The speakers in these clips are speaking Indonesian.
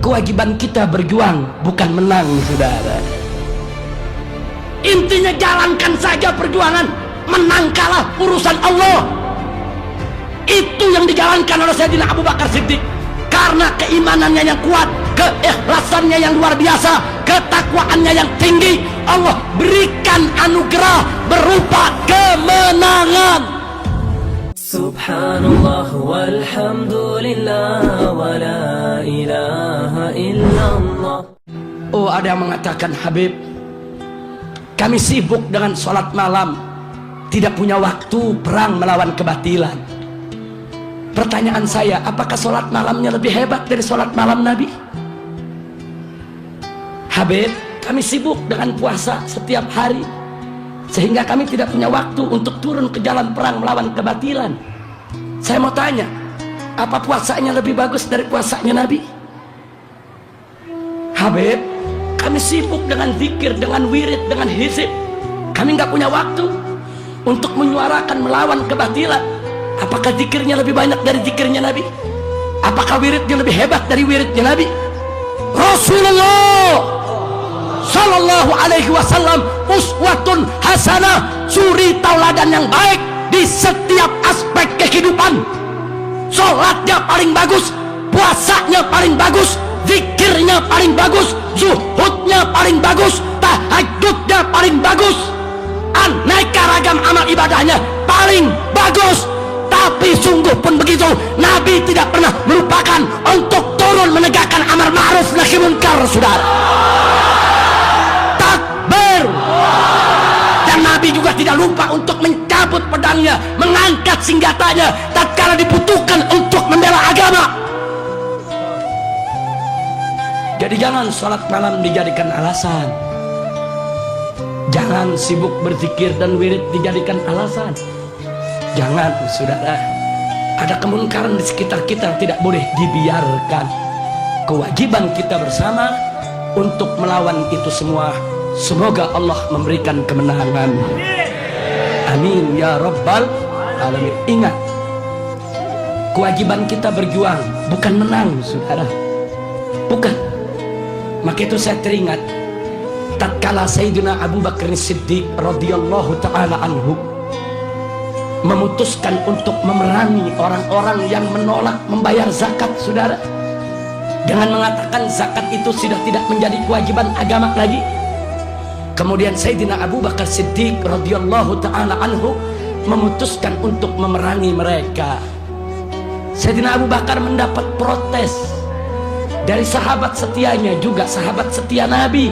Kewajiban kita berjuang, bukan menang, saudara. Intinya jalankan saja perjuangan. Menang kalah urusan Allah. Itu yang dijalankan oleh Sayyidina Abu Bakar Siddiq. Karena keimanannya yang kuat, keikhlasannya yang luar biasa, ketakwaannya yang tinggi, Allah berikan anugerah berupa kemenangan. Subhanallah walhamdulillah wa la ilaha illallah. Oh, ada yang mengatakan, Habib, kami sibuk dengan sholat malam, tidak punya waktu perang melawan kebatilan. Pertanyaan saya, apakah sholat malamnya lebih hebat dari sholat malam Nabi? Habib, kami sibuk dengan puasa setiap hari, sehingga kami tidak punya waktu untuk turun ke jalan perang melawan kebatilan. Saya mau tanya, apa puasanya lebih bagus dari puasanya Nabi? Habib, kami sibuk dengan zikir, dengan wirid, dengan hizib. Kami nggak punya waktu untuk menyuarakan melawan kebatilan. Apakah zikirnya lebih banyak dari zikirnya Nabi? Apakah wiridnya lebih hebat dari wiridnya Nabi? Rasulullah Sallallahu alaihi wasallam uswatun hasanah, suri tauladan yang baik di setiap aspek kehidupan. Sholatnya paling bagus, puasanya paling bagus, zikirnya paling bagus, zuhudnya paling bagus, tahajudnya paling bagus, aneka ragam amal ibadahnya paling bagus. Tapi sungguh pun begitu, Nabi tidak pernah melupakan untuk turun menegakkan amar ma'ruf nahi munkar, saudara. Takbir. Dan Nabi juga tidak lupa untuk mencabut pedangnya, mengangkat senjatanya tatkala dibutuhkan untuk membela agama. Jadi jangan sholat malam dijadikan alasan. Jangan sibuk berzikir dan wirid dijadikan alasan. Jangan, saudara. Ada kemungkaran di sekitar kita yang tidak boleh dibiarkan. Kewajiban kita bersama untuk melawan itu semua. Semoga Allah memberikan kemenangan. Amin ya rabbal alamin. Ingat, kewajiban kita berjuang, bukan menang, saudara. Bukan. Maka itu saya teringat tatkala Sayyidina Abu Bakar Siddiq radhiyallahu ta'ala anhu memutuskan untuk memerangi orang-orang yang menolak membayar zakat, saudara, dengan mengatakan zakat itu sudah tidak menjadi kewajiban agama lagi. Kemudian Sayyidina Abu Bakar Siddiq radhiyallahu ta'ala anhu memutuskan untuk memerangi mereka. Sayyidina Abu Bakar mendapat protes dari sahabat setianya, juga sahabat setia Nabi,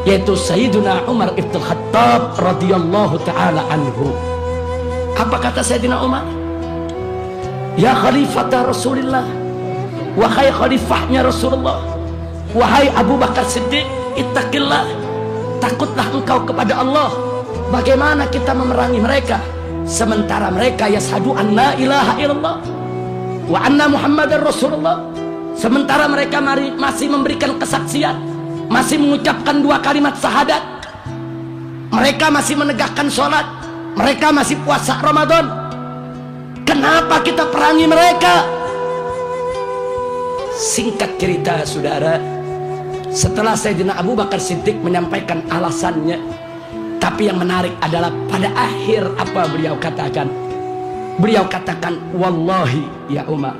yaitu Sayyidina Umar ibn Khattab radhiyallahu ta'ala anhu. Apa kata Sayyidina Umar? Ya khalifata Rasulullah, wahai khalifahnya Rasulullah, wahai Abu Bakar Siddiq, ittaqillah, takutlah engkau kepada Allah. Bagaimana kita memerangi mereka sementara mereka yashhadu an la ilaha illallah wa anna Muhammadar Rasulullah, sementara mereka masih memberikan kesaksian, masih mengucapkan 2 kalimat syahadat, mereka masih menegakkan sholat, mereka masih puasa Ramadan. Kenapa kita perangi mereka? Singkat cerita, saudara, setelah Sayyidina Abu Bakar Siddiq menyampaikan alasannya, tapi yang menarik adalah pada akhir apa beliau katakan? Beliau katakan, wallahi ya Umar,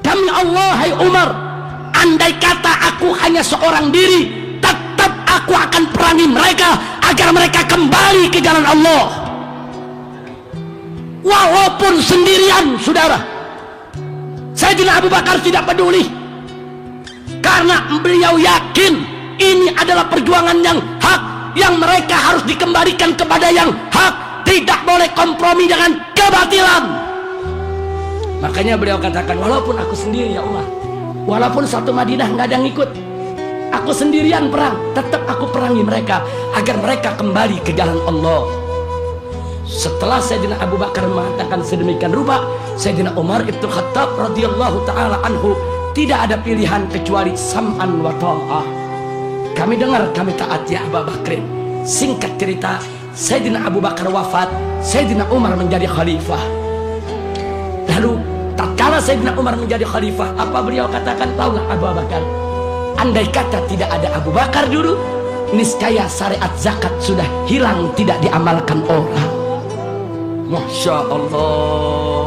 demi Allah hai Umar, andai kata aku hanya seorang diri, tetap aku akan perangi mereka agar mereka kembali ke jalan Allah. Walaupun sendirian, saudara. Sayyidina Abu Bakar tidak peduli, karena beliau yakin ini adalah perjuangan yang hak, yang mereka harus dikembalikan kepada yang hak, tidak boleh kompromi dengan kebatilan. Makanya beliau katakan, walaupun aku sendiri ya Umar, walaupun satu Madinah nggak ada yang ikut, aku sendirian perang, tetap aku perangi mereka agar mereka kembali ke jalan Allah. Setelah Sayyidina Abu Bakar mengatakan sedemikian rupa, Sayyidina Umar ibn Khattab radhiyallahu ta'ala anhu tidak ada pilihan kecuali sam'an wa ta'ah. Kami dengar, kami taat ya Abu Bakrin. Singkat cerita, Sayyidina Abu Bakar wafat, Sayyidina Umar menjadi khalifah. Lalu tatkala Sayyidina Umar menjadi khalifah, apa beliau katakan? Taulah Abu Bakar, andai kata tidak ada Abu Bakar dulu, niscaya syariat zakat sudah hilang, tidak diamalkan orang. Masya Allah.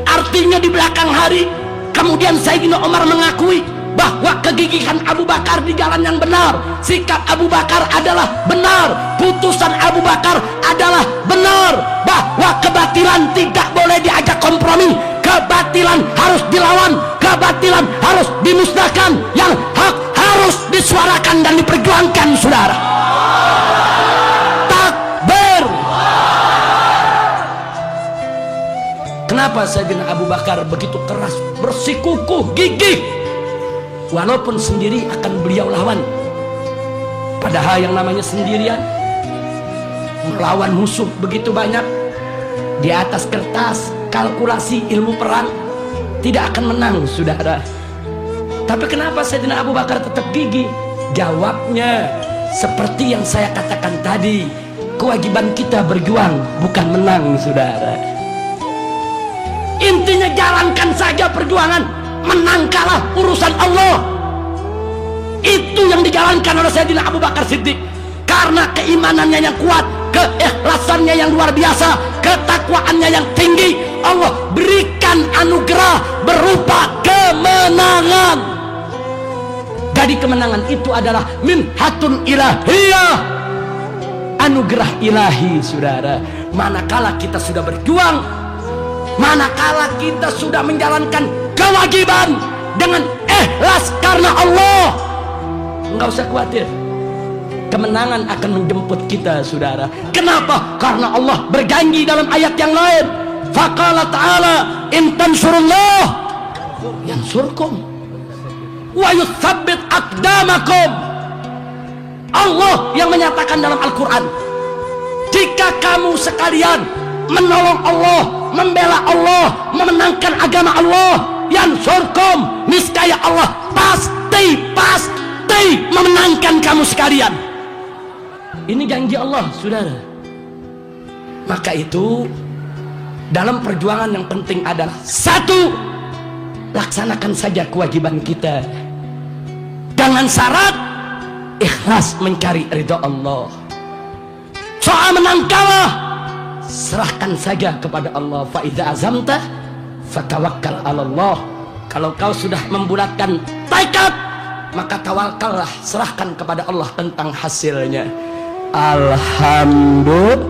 Artinya di belakang hari kemudian Sayyidina Umar mengakui bahwa kegigihan Abu Bakar di jalan yang benar, sikap Abu Bakar adalah benar, putusan Abu Bakar adalah benar, bahwa kebatilan tidak boleh diajak kompromi, kebatilan harus dilawan, kebatilan harus dimusnahkan, yang hak harus disuarakan dan diperjuangkan, saudara. Takbir. Kenapa Sayyidina Abu Bakar begitu keras, bersikukuh, gigih? Walaupun sendiri akan beliau lawan. Padahal yang namanya sendirian melawan musuh begitu banyak, di atas kertas kalkulasi ilmu perang tidak akan menang, saudara. Tapi kenapa Sayyidina Abu Bakar tetap gigih? Jawabnya seperti yang saya katakan tadi, kewajiban kita berjuang, bukan menang, saudara. Intinya jalankan saja perjuangan. Menang kalah urusan Allah. Itu yang dijalankan oleh Sayyidina Abu Bakar Siddiq. Karena keimanannya yang kuat, keikhlasannya yang luar biasa, ketakwaannya yang tinggi, Allah berikan anugerah berupa kemenangan. Jadi kemenangan itu adalah minhatun ilahiyah, anugerah ilahi, saudara. Manakala kita sudah berjuang, manakala kita sudah menjalankan kewajiban dengan ikhlas karena Allah, enggak usah khawatir, kemenangan akan menjemput kita, saudara. Kenapa? Karena Allah berjanji dalam ayat yang lain, faqala ta'ala in tansurullah yansurkum wa yutsabbit aqdamakum. Allah yang menyatakan dalam Al-Quran, jika kamu sekalian menolong Allah, membela Allah, memenangkan agama Allah, yansurkum, niscaya Allah pasti memenangkan kamu sekalian. Ini janji Allah, saudara. Maka itu dalam perjuangan yang penting adalah satu, laksanakan saja kewajiban kita dengan syarat ikhlas mencari ridha Allah. Soal menang kalah, serahkan saja kepada Allah. Fa idza azamta fatawakkal 'ala Allah. Kalau kau sudah membulatkan tekad, maka tawakallah, serahkan kepada Allah tentang hasilnya. Alhamdulillah.